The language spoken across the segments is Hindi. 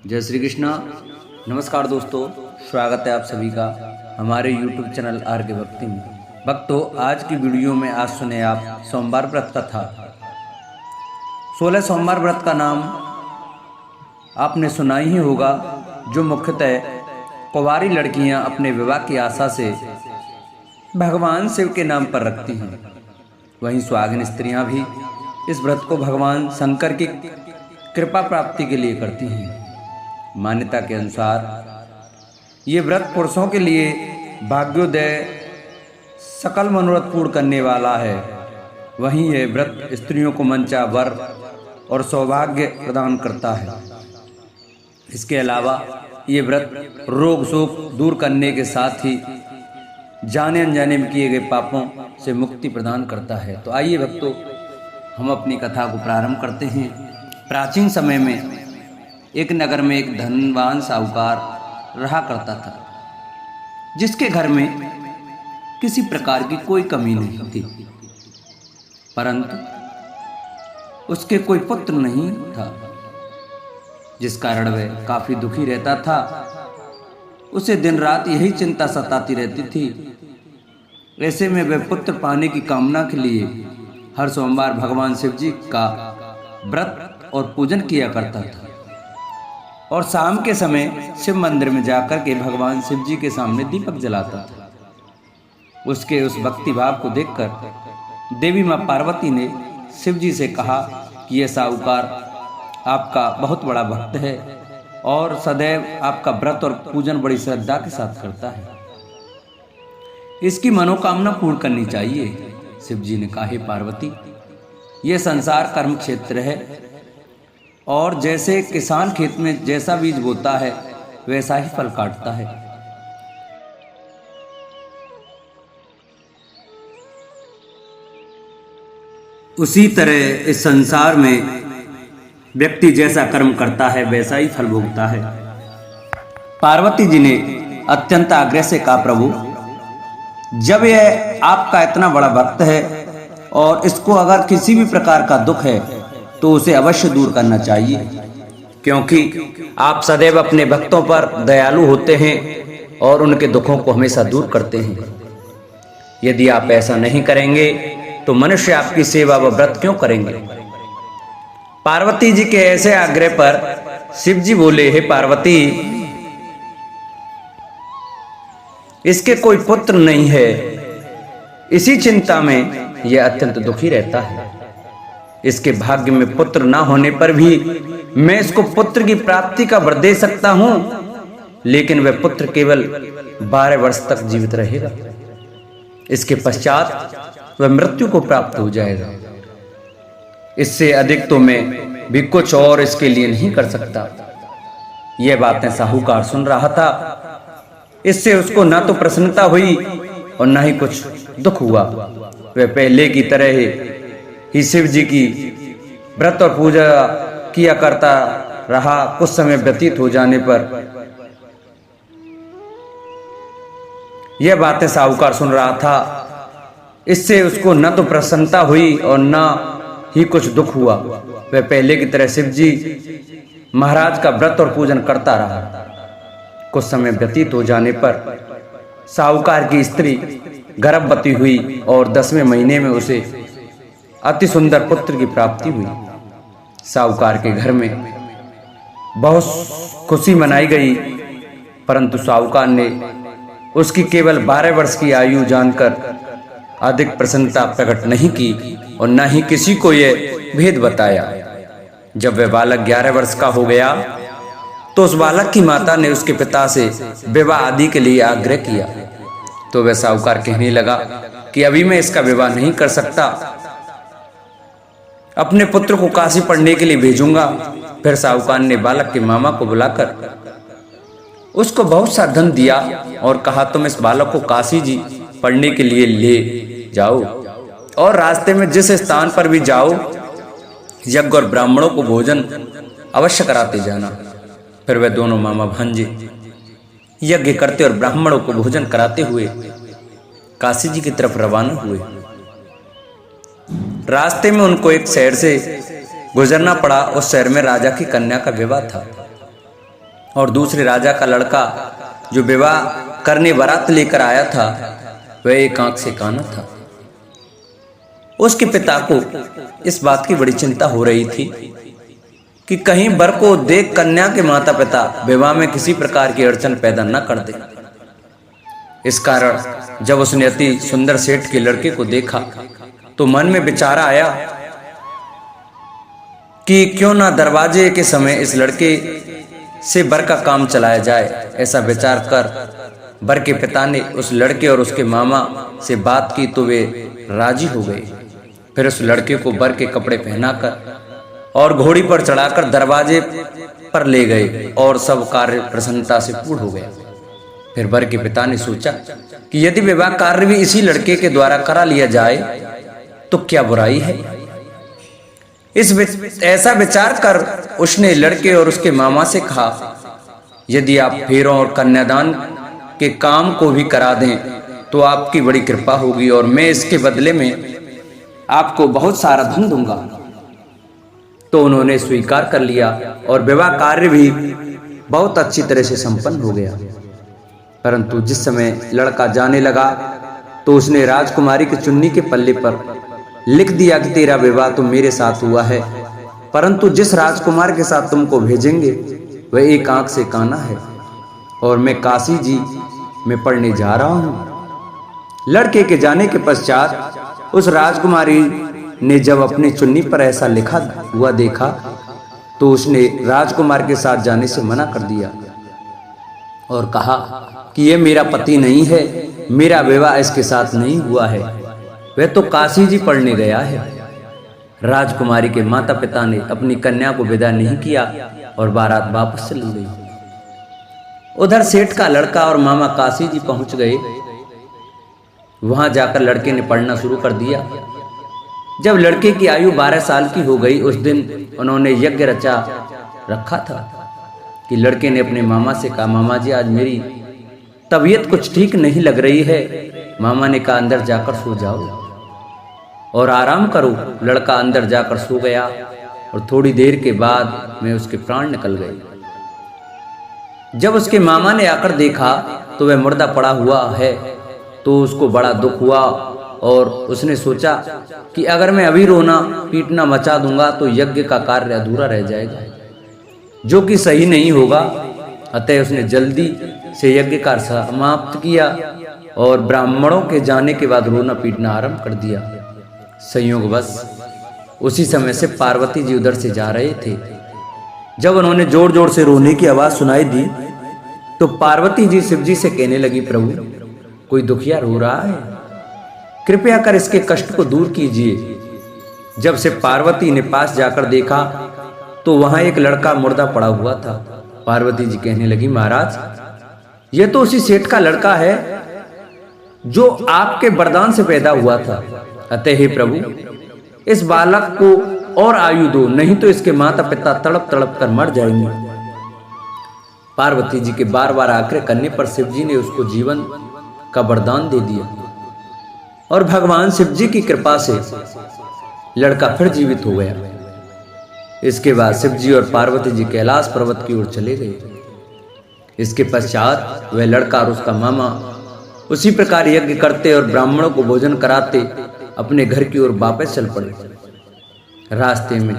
जय श्री कृष्णा। नमस्कार दोस्तों, स्वागत है आप सभी का हमारे YouTube चैनल आर के भक्ति में। भक्तों, आज की वीडियो में आज सुने आप सोमवार व्रत कथा। 16 सोमवार व्रत का नाम आपने सुना ही होगा, जो मुख्यतः कुंवारी लड़कियां अपने विवाह की आशा से भगवान शिव के नाम पर रखती हैं। वहीं सुहागिन स्त्रियां भी इस व्रत को भगवान शंकर की कृपा प्राप्ति के लिए करती हैं। मान्यता के अनुसार ये व्रत पुरुषों के लिए भाग्योदय, सकल मनोरथ पूर्ण करने वाला है। वहीं यह व्रत स्त्रियों को मंचा वर और सौभाग्य प्रदान करता है। इसके अलावा ये व्रत रोग शोक दूर करने के साथ ही जाने अनजाने में किए गए पापों से मुक्ति प्रदान करता है। तो आइए भक्तों, हम अपनी कथा को प्रारंभ करते हैं। प्राचीन समय में एक नगर में एक धनवान साहूकार रहा करता था, जिसके घर में किसी प्रकार की कोई कमी नहीं थी, परंतु उसके कोई पुत्र नहीं था, जिस कारण वह काफी दुखी रहता था। उसे दिन रात यही चिंता सताती रहती थी। ऐसे में वह पुत्र पाने की कामना के लिए हर सोमवार भगवान शिव जी का व्रत और पूजन किया करता था और शाम के समय शिव मंदिर में जाकर के भगवान शिव जी के सामने दीपक जलाता था। उसके उस भक्ति भाव को देखकर देवी मां पार्वती ने शिव जी से कहा कि यह साहूकार आपका बहुत बड़ा भक्त है और सदैव आपका व्रत और पूजन बड़ी श्रद्धा के साथ करता है। इसकी मनोकामना पूर्ण करनी चाहिए। शिव जी ने कहा, हे पार्वती, यह संसार कर्म क्षेत्र है और जैसे किसान खेत में जैसा बीज बोता है वैसा ही फल काटता है। उसी तरह इस संसार में व्यक्ति जैसा कर्म करता है वैसा ही फल भोगता है। पार्वती जी ने अत्यंत आग्रह से कहा, प्रभु, जब यह आपका इतना बड़ा भक्त है और इसको अगर किसी भी प्रकार का दुख है तो उसे अवश्य दूर करना चाहिए, क्योंकि आप सदैव अपने भक्तों पर दयालु होते हैं और उनके दुखों को हमेशा दूर करते हैं। यदि आप ऐसा नहीं करेंगे तो मनुष्य आपकी सेवा व व्रत क्यों करेंगे? पार्वती जी के ऐसे आग्रह पर शिव जी बोले, हे पार्वती, इसके कोई पुत्र नहीं है। इसी चिंता में यह अत्यंत दुखी रहता है। इसके भाग्य में पुत्र ना होने पर भी मैं इसको पुत्र की प्राप्ति का वर दे सकता हूं, लेकिन वह पुत्र केवल 12 वर्ष तक जीवित रहेगा। इसके पश्चात वह मृत्यु को प्राप्त हो जाएगा। इससे अधिक तो मैं भी कुछ और इसके लिए नहीं कर सकता। यह बातें साहूकार सुन रहा था। इससे उसको ना तो प्रसन्नता हुई और ना ही कुछ दुख हुआ। वह पहले की तरह ही शिव जी की व्रत और पूजा किया करता रहा। कुछ समय व्यतीत हो जाने पर यह बातें साहूकार सुन रहा था। इससे उसको न तो प्रसन्नता हुई और न ही कुछ दुख हुआ। वह पहले की तरह शिव जी महाराज का व्रत और पूजन करता रहा। कुछ समय व्यतीत हो जाने पर साहूकार की स्त्री गर्भवती हुई और 10वें महीने में उसे अति सुंदर पुत्र की प्राप्ति हुई। साहूकार के घर में बहुत खुशी मनाई गई, परंतु साहूकार ने उसकी केवल 12 वर्ष की आयु जानकर अधिक प्रसन्नता प्रकट नहीं की और न ही किसी को यह भेद बताया। जब वह बालक 11 वर्ष का हो गया तो उस बालक की माता ने उसके पिता से विवाह आदि के लिए आग्रह किया। तो वह साहूकार कहने लगा कि अभी मैं इसका विवाह नहीं कर सकता, अपने पुत्र को काशी पढ़ने के लिए भेजूंगा। फिर साहूकार ने बालक के मामा को बुलाकर उसको बहुत सा धन दिया और कहा, तुम इस बालक को काशी जी पढ़ने के लिए ले जाओ और रास्ते में जिस स्थान पर भी जाओ यज्ञ और ब्राह्मणों को भोजन अवश्य कराते जाना। फिर वह दोनों मामा भांजे यज्ञ करते और ब्राह्मणों को भोजन कराते हुए काशी जी की तरफ रवाना हुए। रास्ते में उनको एक शहर से गुजरना पड़ा। उस शहर में राजा की कन्या का विवाह था। और दूसरे राजा का लड़का जो विवाह करने बारात लेकर आया था वह एक आंख से काना था। उसके पिता को इस बात की बड़ी चिंता हो रही थी कि कहीं वर को देख कन्या के माता पिता विवाह में किसी प्रकार की अड़चन पैदा न कर दे। इस कारण जब उसने अति सुंदर सेठ के लड़के को देखा तो मन में विचार आया कि क्यों ना दरवाजे के समय इस लड़के से वर का काम चलाया जाए। ऐसा विचार कर वर के पिता ने उस लड़के और उसके मामा से बात की तो वे राजी हो गए। फिर उस लड़के को वर के कपड़े पहनाकर और घोड़ी पर चढ़ाकर दरवाजे पर ले गए और सब कार्य प्रसन्नता से पूर्ण हो गया। फिर वर के पिता ने सोचा कि यदि विवाह कार्य भी इसी लड़के के द्वारा करा लिया जाए तो क्या बुराई है। ऐसा विचार कर उसने लड़के और उसके मामा से कहा, यदि आप फेरों और कन्यादान के काम को भी करा दें तो आपकी बड़ी कृपा होगी और मैं इसके बदले में आपको बहुत सारा धन दूंगा। तो उन्होंने स्वीकार कर लिया और विवाह कार्य भी बहुत अच्छी तरह से संपन्न हो गया। परंतु जिस समय लड़का जाने लगा तो उसने राजकुमारी की चुन्नी के पल्ले पर लिख दिया कि तेरा विवाह तो मेरे साथ हुआ है, परंतु जिस राजकुमार के साथ तुमको भेजेंगे वह एक आंख से काना है और मैं काशी जी में पढ़ने जा रहा हूं। लड़के के जाने के पश्चात उस राजकुमारी ने जब अपनी चुन्नी पर ऐसा लिखा हुआ देखा तो उसने राजकुमार के साथ जाने से मना कर दिया और कहा कि यह मेरा पति नहीं है, मेरा विवाह इसके साथ नहीं हुआ है, वह तो काशी जी पढ़ने गया है। राजकुमारी के माता पिता ने अपनी कन्या को विदा नहीं किया और बारात वापस चली गई। उधर सेठ का लड़का और मामा काशी जी पहुंच गए। वहां जाकर लड़के ने पढ़ना शुरू कर दिया। जब लड़के की आयु 12 साल की हो गई उस दिन उन्होंने यज्ञ रचा रखा था कि लड़के ने अपने मामा से कहा, मामा जी आज मेरी तबीयत कुछ ठीक नहीं लग रही है। मामा ने कहा, अंदर जाकर सो जाओ और आराम करो। लड़का अंदर जाकर सो गया और थोड़ी देर के बाद में उसके प्राण निकल गए। जब उसके मामा ने आकर देखा तो वह मुर्दा पड़ा हुआ है तो उसको बड़ा दुख हुआ और उसने सोचा कि अगर मैं अभी रोना पीटना मचा दूंगा तो यज्ञ का कार्य अधूरा रह जाएगा, जो कि सही नहीं होगा। अतः उसने जल्दी से यज्ञ कार्य समाप्त किया और ब्राह्मणों के जाने के बाद रोना पीटना आरंभ कर दिया। संयोगवश उसी समय से पार्वती जी उधर से जा रहे थे। जब उन्होंने जोर जोर से रोने की आवाज सुनाई दी तो पार्वती जी शिव जी से कहने लगी, प्रभु कोई दुखिया रो रहा है, कृपया कर इसके कष्ट को दूर कीजिए। जब से पार्वती ने पास जाकर देखा तो वहां एक लड़का मुर्दा पड़ा हुआ था। पार्वती जी कहने लगी, महाराज यह तो उसी सेठ का लड़का है जो आपके वरदान से पैदा हुआ था। अतः हे प्रभु इस बालक को और आयु दो, नहीं तो इसके माता पिता तड़प तड़प कर मर जाएंगे। पार्वती जी के बार बार आग्रह करने पर शिव जी ने उसको जीवन का वरदान दे दिया और भगवान शिव जी की कृपा से लड़का फिर जीवित हो गया। इसके बाद शिव जी और पार्वती जी कैलाश पर्वत की ओर चले गए। इसके पश्चात वह लड़का और उसका मामा उसी प्रकार यज्ञ करते और ब्राह्मणों को भोजन कराते अपने घर की ओर वापस चल पड़े। रास्ते में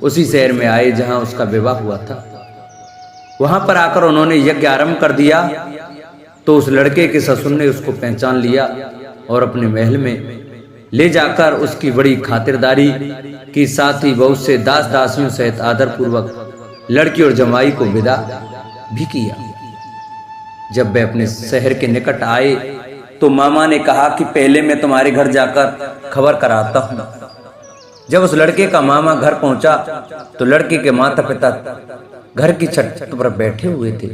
उसी शहर में आए जहां उसका विवाह हुआ था। वहां पर आकर उन्होंने यज्ञ आरंभ कर दिया तो उस लड़के के ससुर ने उसको पहचान लिया और अपने महल में ले जाकर उसकी बड़ी खातिरदारी की, साथ ही बहुत से दास दासियों सहित आदर पूर्वक लड़की और जमाई को विदा भी किया। जब वे अपने शहर के निकट आए तो मामा ने कहा कि पहले मैं तुम्हारे घर जाकर खबर कराता हूं। जब उस लड़के का मामा घर पहुंचा तो लड़के के माता पिता घर की छत पर बैठे हुए थे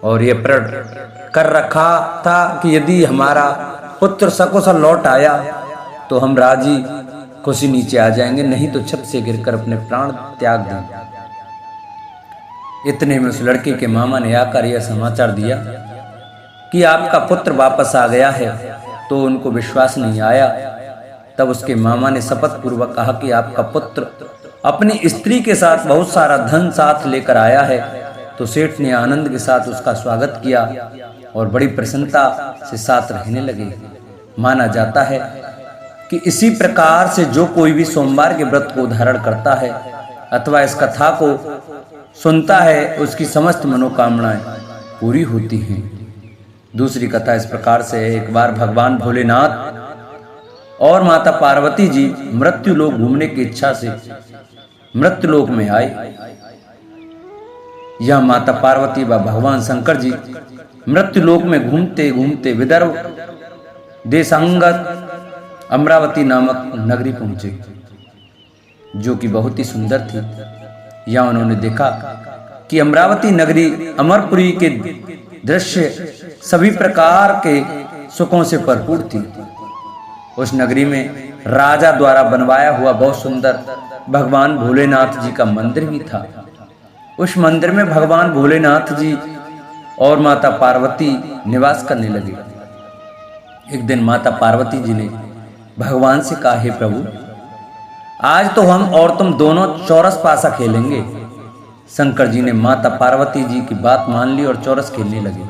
और यह प्रण कर रखा था कि यदि हमारा पुत्र सकुशल लौट आया तो हम राजी खुशी नीचे आ जाएंगे, नहीं तो छत से गिरकर अपने प्राण त्याग देंगे। इतने में उस लड़के के मामा ने आकर यह समाचार दिया कि आपका पुत्र वापस आ गया है। तो उनको विश्वास नहीं आया। तब उसके मामा ने शपथ पूर्वक कहा कि आपका पुत्र अपनी स्त्री के साथ बहुत सारा धन साथ लेकर आया है तो सेठ ने आनंद के साथ उसका स्वागत किया और बड़ी प्रसन्नता से साथ रहने लगे। माना जाता है कि इसी प्रकार से जो कोई भी सोमवार के व्रत को धारण करता है अथवा इस कथा को सुनता है उसकी समस्त मनोकामनाएं पूरी होती हैं। दूसरी कथा इस प्रकार से है। एक बार भगवान भोलेनाथ और माता पार्वती जी मृत्यु लोक घूमने की इच्छा से मृत्यु लोक में आए। यह माता पार्वती व भगवान शंकर जी मृत्यु लोक में घूमते घूमते विदर्भ देशांगत अमरावती नामक नगरी पहुंचे, जो कि बहुत ही सुंदर थी। यहाँ उन्होंने देखा कि अमरावती नगरी अमरपुरी के दृश्य सभी प्रकार के सुखों से भरपूर थी। उस नगरी में राजा द्वारा बनवाया हुआ बहुत सुंदर भगवान भोलेनाथ जी का मंदिर भी था। उस मंदिर में भगवान भोलेनाथ जी और माता पार्वती निवास करने लगे। एक दिन माता पार्वती जी ने भगवान से कहा, हे प्रभु, आज तो हम और तुम दोनों चौरस पासा खेलेंगे। शंकर जी ने माता पार्वती जी की बात मान ली और चौरस खेलने लगे।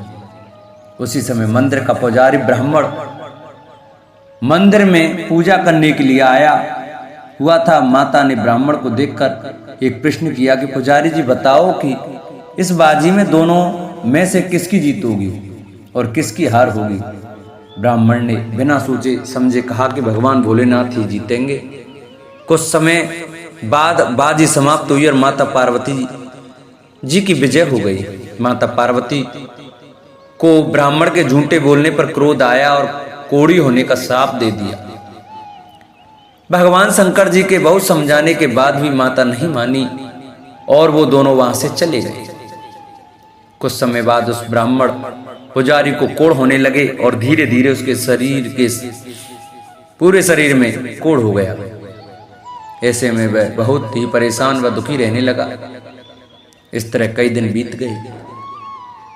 उसी समय मंदिर का पुजारी ब्राह्मण मंदिर में पूजा करने के लिए आया हुआ था। माता ने ब्राह्मण को देखकर एक प्रश्न किया कि पुजारी जी बताओ कि इस बाजी में दोनों में से किसकी जीत होगी और किसकी हार होगी। ब्राह्मण ने बिना सोचे समझे कहा कि भगवान भोलेनाथ ही जीतेंगे। कुछ समय बाद बाजी समाप्त हुई और माता पार्वती जी की विजय हो गई। माता पार्वती को ब्राह्मण के झूठे बोलने पर क्रोध आया और कोढ़ी होने का श्राप दे दिया। भगवान शंकर जी के बहुत समझाने के बाद भी माता नहीं मानी और वो दोनों वहां से चले गए। कुछ समय बाद उस ब्राह्मण पुजारी को कोढ़ होने लगे और धीरे धीरे उसके शरीर के पूरे शरीर में कोढ़ हो गया। ऐसे में वह बहुत ही परेशान व दुखी रहने लगा। इस तरह कई दिन बीत गए।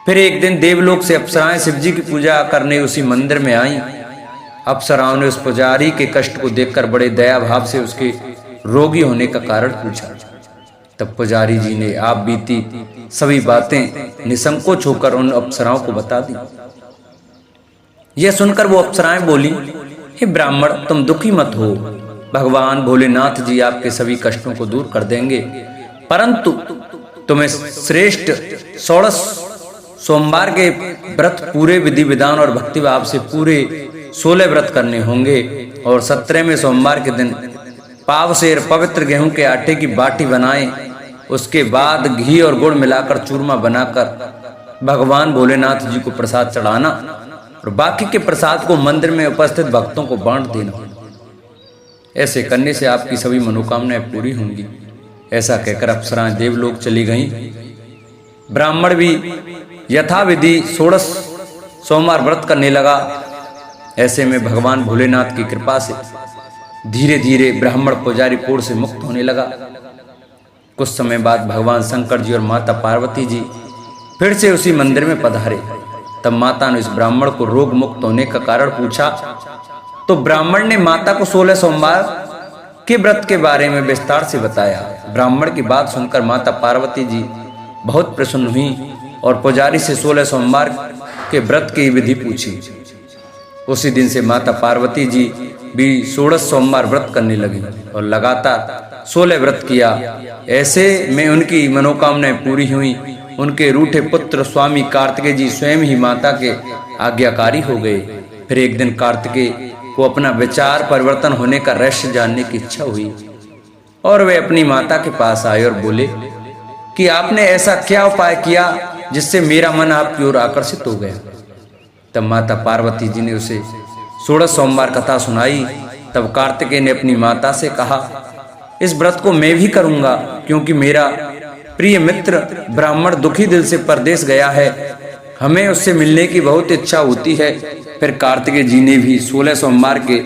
फिर एक दिन देवलोक से अप्सराएं शिवजी की पूजा करने उसी मंदिर में आईं। अप्सराओं ने उस पुजारी के कष्ट को देखकर बड़े दया भाव से उसके रोगी होने का कारण पूछा। तब पुजारी जी ने आप बीती सभी बातें निसंकोच होकर उन अप्सराओं को बता दी। यह सुनकर वो अप्सराएं बोली, हे ब्राह्मण, तुम दुखी मत हो, भगवान भोलेनाथ जी आपके सभी कष्टों को दूर कर देंगे, परंतु तुम्हें श्रेष्ठ 16 सोमवार के व्रत पूरे विधि विधान और भक्ति भाव से पूरे 16 व्रत करने होंगे और 17वें सोमवार के दिन पाव सेर पवित्र गेहूं के आटे की बाटी बनाएं, उसके बाद घी और गुड़ मिलाकर चूरमा बनाकर भगवान भोलेनाथ जी को प्रसाद चढ़ाना और बाकी के प्रसाद को मंदिर में उपस्थित भक्तों को बांट देना। ऐसे करने से आपकी सभी मनोकामनाएं पूरी होंगी। ऐसा कहकर अप्सराएं देवलोक चली गईं। ब्राह्मण भी यथाविधि 16 सोमवार व्रत करने लगा। ऐसे में भगवान भोलेनाथ की कृपा से धीरे धीरे ब्राह्मण पुजारी कोढ़ से मुक्त होने लगा। कुछ समय बाद भगवान शंकर जी और माता पार्वती जी फिर से उसी मंदिर में पधारे। तब माता ने इस ब्राह्मण को रोग मुक्त होने का कारण पूछा तो ब्राह्मण ने माता को 16 सोमवार के व्रत के बारे में विस्तार से बताया। ब्राह्मण की बात सुनकर माता पार्वती जी बहुत प्रसन्न हुई और पुजारी से 16 सोमवार के व्रत की विधि पूछी। उसी दिन से माता पार्वती जी भी 16 सोमवार व्रत करने लगी और लगातार 16 व्रत किया। ऐसे में उनकी मनोकामनाएं पूरी हुई। उनके रूठे पुत्र स्वामी कार्तिकेय जी स्वयं ही माता के आज्ञाकारी हो गए। फिर एक दिन कार्तिकेय को अपना विचार परिवर्तन होने का रहस्य जानने की इच्छा हुई और वे अपनी माता के पास आए और बोले कि आपने ऐसा क्या उपाय किया जिससे मेरा मन आपकी ओर आकर्षित हो गया। तब माता पार्वती जी ने उसे 16 सोमवार कथा सुनाई। तब कार्तिकेय ने अपनी माता से कहा, इस व्रत को मैं भी करूंगा क्योंकि मेरा प्रिय मित्र ब्राह्मण दुखी दिल से परदेश गया है, हमें उससे मिलने की बहुत इच्छा होती है। फिर कार्तिकेय जी ने भी 16 सोमवार के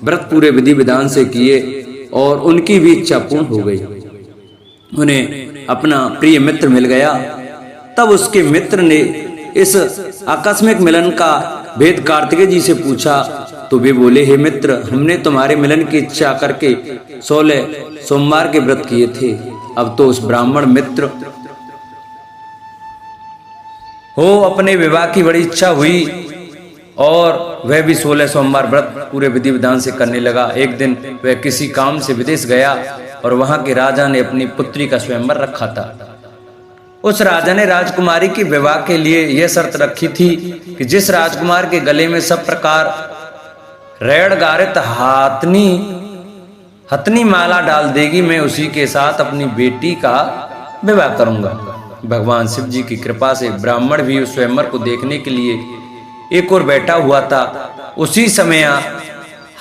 व्रत पूरे विधि विधान से किए और उनकी भी इच्छा पूर्ण हो गई। उन्हें अपना प्रिय मित्र मिल गया। तब उसके मित्र ने इस आकस्मिक मिलन का भेद कार्तिकेय जी से पूछा तो वे बोले, हे मित्र, हमने तुम्हारे मिलन की इच्छा करके 16 सोमवार के व्रत किए थे। अब तो उस ब्राह्मण मित्र हो अपने विवाह की बड़ी इच्छा हुई और वह भी 16 सोमवार व्रत पूरे विधि विधान से करने लगा। एक दिन वह किसी काम से विदेश गया और वहां के राजा ने अपनी पुत्री का स्वयंवर रखा था। उस राजा ने राजकुमारी के विवाह के लिए यह शर्त रखी थी कि जिस राजकुमार के गले में सब प्रकार रेड़ गारित हथनी माला डाल देगी, मैं उसी के साथ अपनी बेटी का विवाह करूंगा। भगवान शिव जी की कृपा से ब्राह्मण भी उस स्वयंवर को देखने के लिए एक और बैठा हुआ था। उसी समय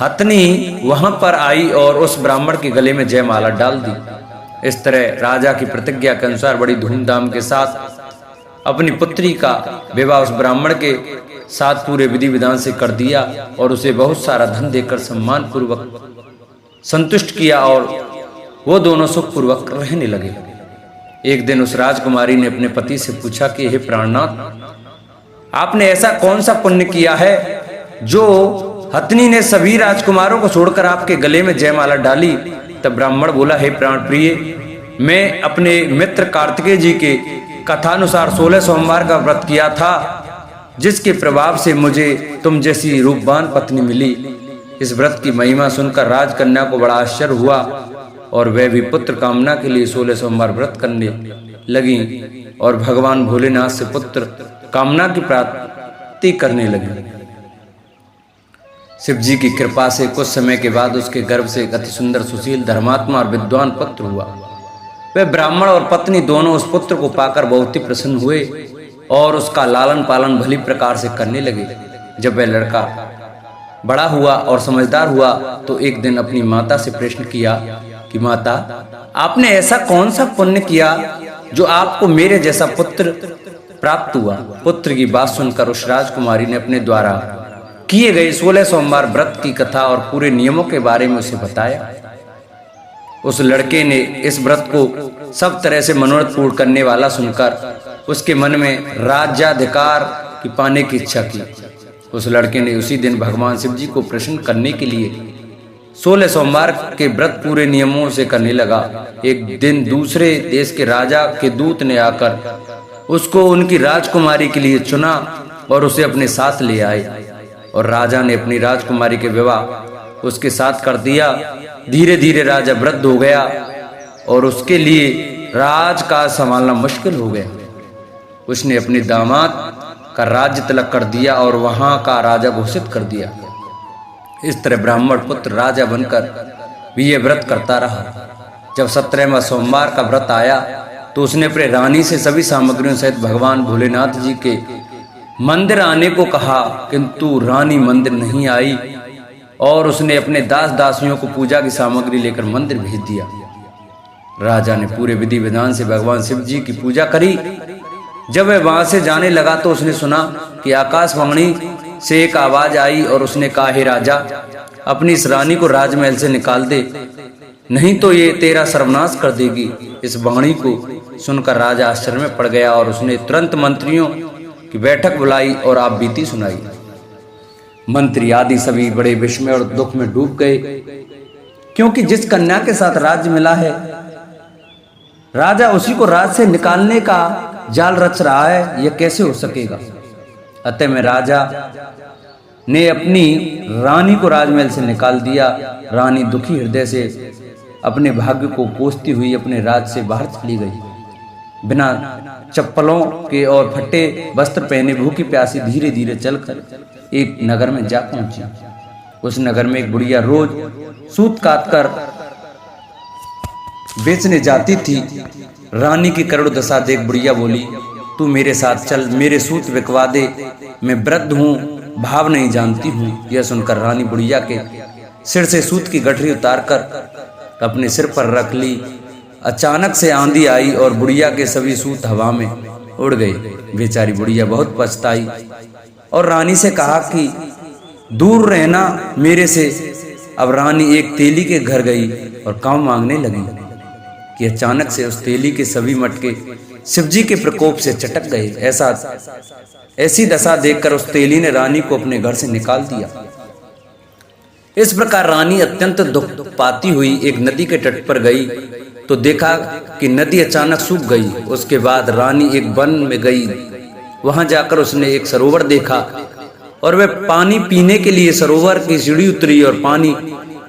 हथनी वहां पर आई और उस ब्राह्मण के गले में जयमाला डाल दी। इस तरह राजा की प्रतिज्ञा के अनुसार बड़ी धूमधाम के साथ अपनी पुत्री का विवाह उस ब्राह्मण के साथ पूरे विधि विधान से कर दिया और उसे बहुत सारा धन देकर सम्मान पूर्वक संतुष्ट किया और वो दोनों सुख पूर्वक रहने लगे। एक दिन उस राजकुमारी ने अपने पति से पूछा कि हे प्राणनाथ, आपने ऐसा कौन सा पुण्य किया है जो हथनी ने सभी राजकुमारों को छोड़कर आपके गले में जयमाला डाली। तब ब्राह्मण बोला, हे प्राण प्रिय, मैं अपने मित्र कार्तिकेय जी के कथानुसार 16 सोमवार का व्रत किया था, जिसके प्रभाव से मुझे तुम जैसी रूपवान पत्नी मिली। इस व्रत की महिमा सुनकर राजकन्या को बड़ा आश्चर्य हुआ और वह भी पुत्र कामना के लिए 16 सोमवार व्रत करने लगी और भगवान भोलेनाथ से पुत्र कामना की प्राप्ति करने लगी। शिव जी की कृपा से कुछ समय के बाद उसके गर्भ से एक अति सुंदर, सुशील, धर्मात्मा और विद्वान पुत्र हुआ। वह ब्राह्मण और पत्नी दोनों उस पुत्र को पाकर बहुत ही प्रसन्न हुए और उसका लालन पालन भली प्रकार से करने लगे। जब वह लड़का बड़ा हुआ और समझदार हुआ तो एक दिन अपनी माता से प्रश्न किया कि माता, आपने ऐसा कौन सा पुण्य किया जो आपको मेरे जैसा पुत्र प्राप्त हुआ। पुत्र की बात सुनकर उस राजकुमारी ने अपने द्वारा किए गए 16 सोमवार व्रत की कथा और पूरे नियमों के बारे में उसे बताया। उस लड़के ने इस व्रत को सब तरह से मनोरथ पूर्ण करने वाला सुनकर उसके मन में राज्याधिकार की पाने की इच्छा की। उस लड़के ने उसी दिन भगवान शिव जी को प्रसन्न करने के लिए 16 सोमवार के व्रत पूरे नियमों से करने लगा। एक दिन दूसरे देश के राजा के दूत ने आकर उसको उनकी राजकुमारी के लिए चुना और उसे अपने साथ ले आए और राजा ने अपनी राजकुमारी के विवाह उसके साथ कर दिया। धीरे धीरे राजा वृद्ध हो गया और उसके लिए राज का संभालना मुश्किल हो गया। उसने अपने दामाद का राज्य तिलक कर दिया और वहां का राजा घोषित कर दिया। इस तरह ब्राह्मण पुत्र राजा बनकर भी यह व्रत करता रहा। जब 17वां सोमवार का व्रत आया तो उसने अपने रानी से सभी सामग्रियों सहित भगवान भोलेनाथ जी के मंदिर आने को कहा, किंतु रानी मंदिर नहीं आई और उसने अपने दास दासियों को पूजा की सामग्री लेकर मंदिर भेज दिया। राजा ने पूरे विधि विधान से भगवान शिव जी की पूजा करी। जब वह वहां से जाने लगा तो उसने सुना कि आकाशवाणी से एक आवाज आई और उसने कहा, हे राजा, अपनी इस रानी को राजमहल से निकाल दे, नहीं तो ये तेरा सर्वनाश कर देगी। इस वाणी को सुनकर राजा आश्चर्य में पड़ गया और उसने तुरंत मंत्रियों की बैठक बुलाई और आप बीती सुनाई। मंत्री आदि सभी बड़े विस्मय और दुख में डूब गए, क्योंकि जिस कन्या के साथ राज्य मिला है राजा उसी को राज से निकालने का जाल रच रहा है, यह कैसे हो सकेगा। अतः में राजा ने अपनी रानी को राजमहल से निकाल दिया। रानी दुखी हृदय से अपने भाग्य को कोसती हुई अपने राज से बाहर चली गई। बिना चप्पलों के और फटे वस्त्र पहने भूखी प्यासी धीरे धीरे चलकर एक नगर में जा पहुंची। उस नगर में एक बुढ़िया रोज सूत काट कर बेचने जाती थी। रानी की करुण दशा देख बुढ़िया बोली, तू मेरे साथ चल, मेरे सूत बिकवा दे, मैं वृद्ध हूँ, भाव नहीं जानती हूँ। यह सुनकर रानी बुढ़िया के सिर से सूत की गठरी उतारकर अपने सिर पर रख ली। अचानक से आंधी आई और बुढ़िया के सभी सूत हवा में उड़ गए। बेचारी बुढ़िया बहुत पछताई और रानी से कहा कि दूर रहना मेरे से। अब रानी एक तेली के घर गई और काम मांगने लगी कि अचानक से उस तेली के सभी मटके शिवजी के प्रकोप से चटक गए। ऐसी दशा देखकर उस तेली ने रानी को अपने घर से निकाल दिया। इस प्रकार रानी अत्यंत दुख पाती हुई एक नदी के तट पर गई तो देखा कि नदी अचानक सूख गई। उसके बाद रानी एक वन में गई वहां जाकर उसने एक सरोवर देखा और वह पानी पीने के लिए सरोवर की सीढ़ी उतरी और पानी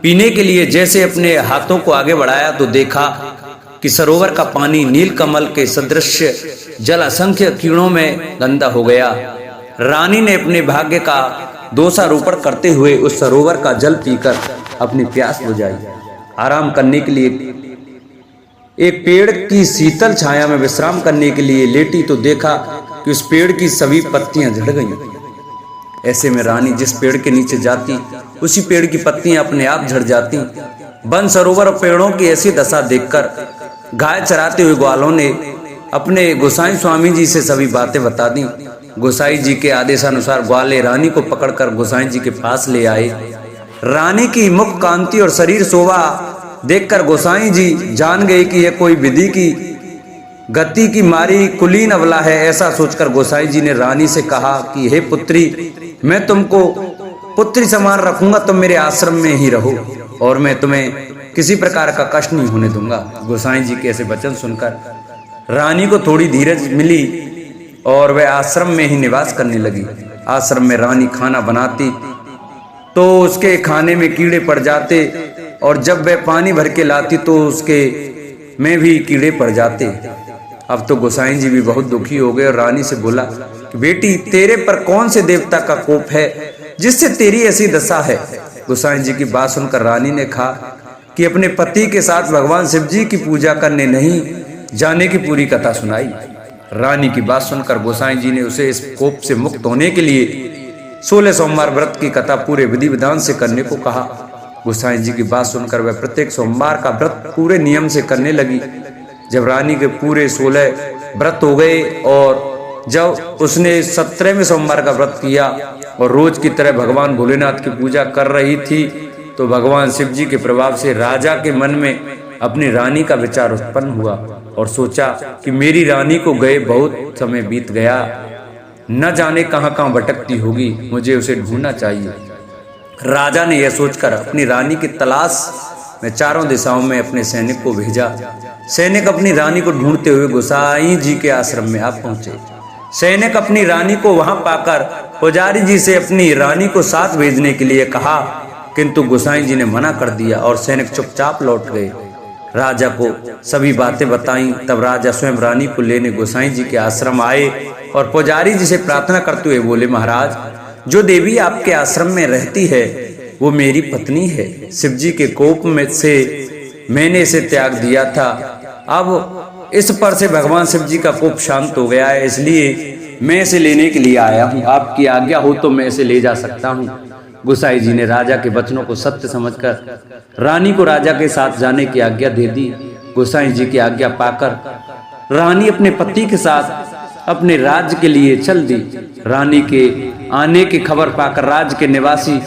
पीने के लिए जैसे अपने हाथों को आगे बढ़ाया तो देखा कि सरोवर का पानी नीलकमल के सदृश जल असंख्य कीड़ों में गंदा हो गया। रानी ने अपने भाग्य का दोषारोपण करते हुए उस सरोवर का जल पीकर अपनी प्यास बुझाई। आराम करने के लिए एक पेड़ की शीतल छाया में विश्राम करने के लिए लेटी तो देखा कि उस पेड़ की सभी पत्तियां झड़ गईं। ऐसे में रानी जिस पेड़ के नीचे जाती उसी पेड़ की पत्तियां अपने आप झड़ जाती। वन सरोवर और पेड़ों की ऐसी दशा देखकर गाय चराते हुए ग्वालों ने अपने गोसाई स्वामी जी से सभी बातें बता दी। गोसाई जी के आदेशानुसार ग्वाले रानी को पकड़कर गोसाई जी के पास ले आए। रानी की मुख कांति और शरीर शोभा देखकर गोसाई जी जान गए कि यह कोई विधि की गति की मारी कुलीन अबला है। ऐसा सोचकर गोसाई जी ने रानी से कहा कि हे पुत्री, मैं तुमको पुत्री समान रखूंगा, तुम मेरे आश्रम में ही रहो और मैं तुम्हें किसी प्रकार का कष्ट नहीं होने दूंगा। गोसाई जी के ऐसे वचन सुनकर रानी को थोड़ी धीरज मिली और वह आश्रम में ही निवास करने लगी। आश्रम में रानी खाना बनाती तो उसके खाने में कीड़े पड़ जाते और जब वह पानी भर के लाती तो उसके में भी कीड़े पड़ जाते। अब तो गोसाई जी भी बहुत दुखी हो गए और रानी से बोला कि बेटी, तेरे पर कौन से देवता का कोप है जिससे तेरी ऐसी दशा है। गोसाई जी की बात सुनकर रानी ने कहा कि अपने पति के साथ भगवान शिव जी की पूजा करने नहीं जाने की पूरी कथा सुनाई। रानी की बात सुनकर गोसाई जी ने उसे इस कोप से मुक्त होने के लिए 16 सोमवार व्रत की कथा पूरे विधि विधान से करने को कहा। गोसाई जी की बात सुनकर वह प्रत्येक सोमवार का व्रत पूरे नियम से करने लगी। जब रानी के पूरे 16 व्रत हो गए और जब उसने 17वें सोमवार का व्रत किया और रोज की तरह भगवान भोलेनाथ की पूजा कर रही थी तो भगवान शिव जी के प्रभाव से राजा के मन में अपनी रानी का विचार उत्पन्न हुआ और सोचा कि मेरी रानी को गए बहुत समय बीत गया, न जाने कहां कहां भटकती होगी, मुझे उसे ढूंढना चाहिए। राजा ने यह सोचकर अपनी रानी की तलाश में चारों दिशाओं में अपने सैनिक को भेजा। सैनिक अपनी रानी को ढूंढते हुए गोसाई जी के आश्रम में आ पहुंचे। सैनिक अपनी रानी को वहां पाकर पुजारी जी से अपनी रानी को साथ भेजने के लिए कहा, किंतु गोसाई जी ने मना कर दिया और सैनिक चुपचाप लौट गए। राजा को सभी बातें बताई। तब राजा स्वयं रानी को लेने गोसाई जी के आश्रम आए और पुजारी जी से प्रार्थना करते हुए बोले, महाराज, जो देवी आपके आश्रम में रहती है वो मेरी पत्नी है। शिव जी के कोप में से मैंने इसे त्याग दिया था। अब इस पर से भगवान शिव जी का कोप शांत हो गया है, इसलिए मैं इसे लेने के लिए आया हूँ। आपकी आज्ञा हो तो मैं इसे ले जा सकता हूँ। गोसाई जी ने राजा के वचनों को सत्य समझकर रानी को राजा के साथ जाने की आज्ञा दे दी। गोसाई जी की आज्ञा पाकर रानी अपने पति के साथ अपने राज्य के लिए चल दी। रानी के आने की खबर पाकर राज्य के निवासी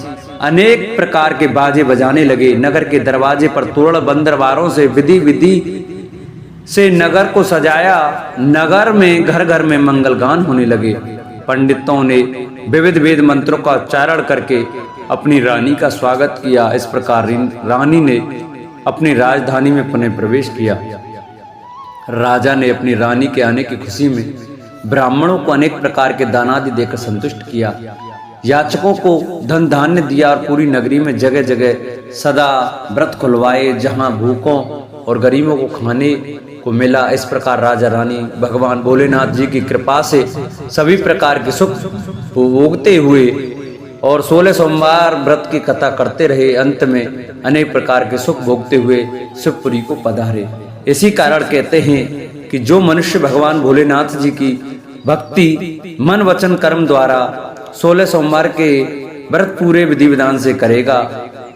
अनेक प्रकार के बाजे बजाने लगे। नगर के दरवाजे पर तोरण बंदरवारों से विधि से नगर को सजाया। नगर में घर घर में मंगल गान होने लगे। पंडितों ने विविध वेद मंत्रों का उच्चारण करके अपनी रानी का स्वागत किया। इस प्रकार रानी ने अपनी राजधानी में पुनः प्रवेश किया। राजा ने अपनी रानी के आने की खुशी में ब्राह्मणों को अनेक प्रकार के दानादि देकर संतुष्ट किया। याचकों को धन धान्य दिया और पूरी नगरी में जगह जगह सदा व्रत खुलवाए, जहां भूखों और गरीबों को खाने को मिला। इस प्रकार राजा रानी भगवान भोलेनाथ जी की कृपा से सभी प्रकार के सुख भोगते हुए और 16 सोमवार व्रत की कथा करते रहे। अंत में अनेक प्रकार के सुख भोगते हुए शिवपुरी को पधारे। इसी कारण कहते हैं कि जो मनुष्य भगवान भोलेनाथ जी की भक्ति मन वचन कर्म द्वारा 16 सोमवार के व्रत पूरे विधि विधान से करेगा,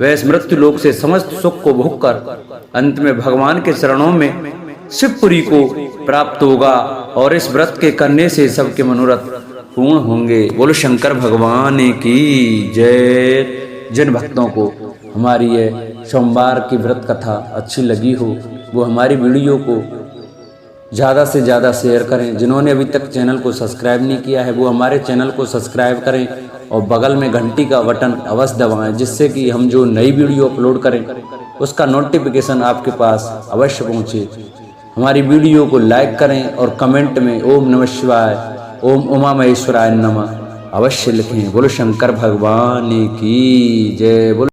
वह इस मृत्यु लोक से समस्त सुख को भोग कर अंत में भगवान के चरणों में शिवपुरी को प्राप्त होगा और इस व्रत के करने से सबके मनोरथ पूर्ण होंगे। बोलो शंकर भगवान की जय। जिन भक्तों को हमारी यह सोमवार की व्रत कथा अच्छी लगी हो वो हमारी वीडियो को ज़्यादा से ज़्यादा शेयर करें। जिन्होंने अभी तक चैनल को सब्सक्राइब नहीं किया है वो हमारे चैनल को सब्सक्राइब करें और बगल में घंटी का बटन अवश्य दबाएं, जिससे कि हम जो नई वीडियो अपलोड करें उसका नोटिफिकेशन आपके पास अवश्य पहुँचे। हमारी वीडियो को लाइक करें और कमेंट में ओम नमः शिवाय, ओम उमा महेश्वराय नमः अवश्य लिखें। बोलो शंकर भगवान की जय। बोलो।